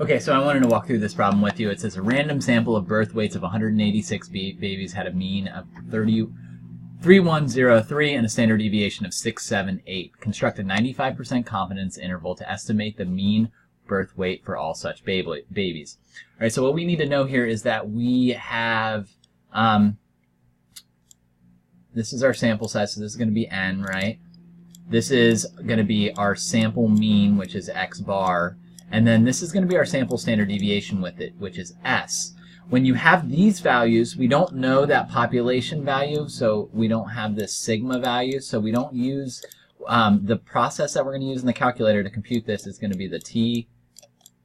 Okay, so I wanted to walk through this problem with you. It says a random sample of birth weights of 186 babies had a mean of 3103 and a standard deviation of 678. Construct a 95% confidence interval to estimate the mean birth weight for all such babies. All right, so what we need to know here is that we have, this is our sample size, so this is going to be n, right? This is going to be our sample mean, which is x bar. And then this is going to be our sample standard deviation with it, which is s. When you have these values, we don't know that population value, so we don't have this sigma value, so we don't use the process that we're going to use in the calculator to compute this is going to be the t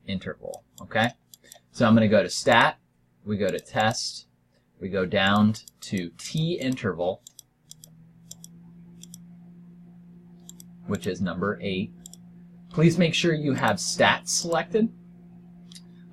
interval, okay? So I'm going to go to stat, we go to test, we go down to t interval, which is number 8. Please make sure you have stats selected.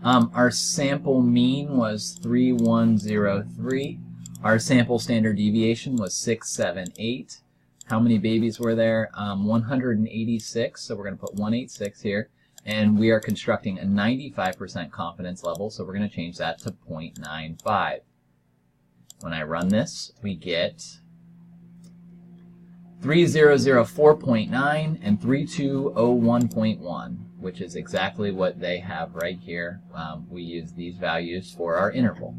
Our sample mean was 3103. Our sample standard deviation was 678. How many babies were there? 186, so we're going to put 186 here. And we are constructing a 95% confidence level, so we're going to change that to 0.95. When I run this, we get 3004.9 and 3201.1, which is exactly what they have right here. We use these values for our interval.